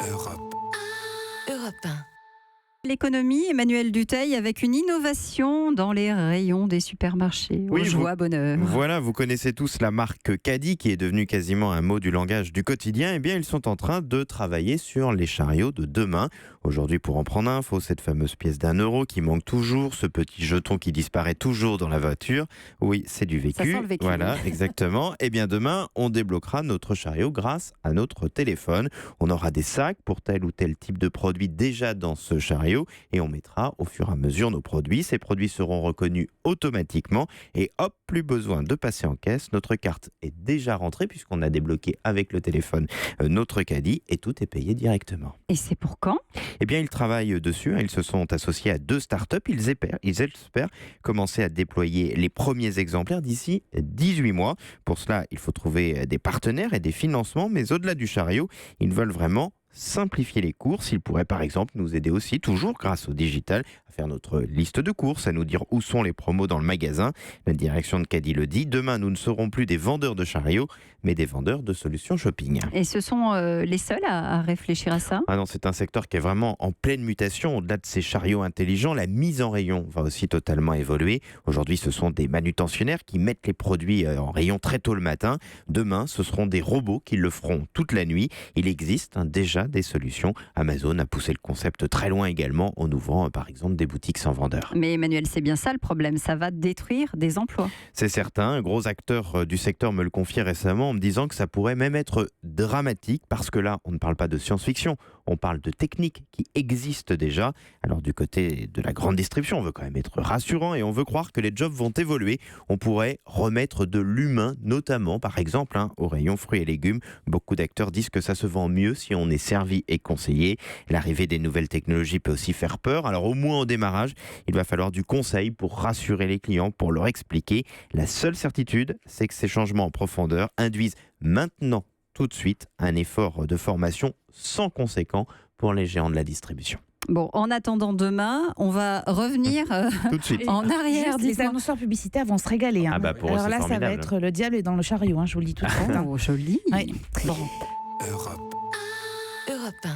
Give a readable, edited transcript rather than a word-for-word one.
Europe. Europe 1. L'économie, Emmanuel Dutheil, avec une innovation dans les rayons des supermarchés. Oui, Joie, bonheur. Voilà, vous connaissez tous la marque Caddy qui est devenue quasiment un mot du langage du quotidien. Eh bien, ils sont en train de travailler sur les chariots de demain. Aujourd'hui, pour en prendre un, il faut cette fameuse pièce d'1 € qui manque toujours, ce petit jeton qui disparaît toujours dans la voiture. Oui, c'est du vécu. Ça sent le vécu. Voilà, exactement. Eh bien, demain, on débloquera notre chariot grâce à notre téléphone. On aura des sacs pour tel ou tel type de produit déjà dans ce chariot et on mettra au fur et à mesure nos produits. Ces produits seront reconnus automatiquement et hop, plus besoin de passer en caisse. Notre carte est déjà rentrée puisqu'on a débloqué avec le téléphone notre caddie et tout est payé directement. Et c'est pour quand ? Eh bien, ils travaillent dessus. Ils se sont associés à 2 startups. Ils espèrent commencer à déployer les premiers exemplaires d'ici 18 mois. Pour cela, il faut trouver des partenaires et des financements. Mais au-delà du chariot, ils veulent vraiment simplifier les courses. Ils pourraient par exemple nous aider aussi, toujours grâce au digital, à faire notre liste de courses, à nous dire où sont les promos dans le magasin. La direction de Caddy le dit, demain nous ne serons plus des vendeurs de chariots, mais des vendeurs de solutions shopping. Et ce sont les seuls à réfléchir à ça ? Ah non, c'est un secteur qui est vraiment en pleine mutation. Au-delà de ces chariots intelligents, la mise en rayon va aussi totalement évoluer. Aujourd'hui, ce sont des manutentionnaires qui mettent les produits en rayon très tôt le matin. Demain, ce seront des robots qui le feront toute la nuit. Il existe déjà des solutions. Amazon a poussé le concept très loin également en ouvrant par exemple des boutiques sans vendeurs. Mais Emmanuel, c'est bien ça le problème, ça va détruire des emplois. C'est certain, un gros acteur du secteur me le confiait récemment en me disant que ça pourrait même être dramatique parce que là, on ne parle pas de science-fiction, on parle de techniques qui existent déjà. Alors du côté de la grande distribution, on veut quand même être rassurant et on veut croire que les jobs vont évoluer. On pourrait remettre de l'humain, notamment par exemple au rayon fruits et légumes. Beaucoup d'acteurs disent que ça se vend mieux si on est servi et conseillé. L'arrivée des nouvelles technologies peut aussi faire peur. Alors au moins au démarrage, il va falloir du conseil pour rassurer les clients, pour leur expliquer. La seule certitude, c'est que ces changements en profondeur induisent maintenant, tout de suite, un effort de formation sans conséquent pour les géants de la distribution. Bon, en attendant demain, on va revenir Tout de suite. en arrière. Juste, les dites-moi. annonceurs publicitaires vont se régaler. Ah bah pour eux, Alors c'est là, ça va formidable. être le diable est dans le chariot, je vous le dis tout de suite. Oh, joli. Ouais. Bon. Europe. Europe 1.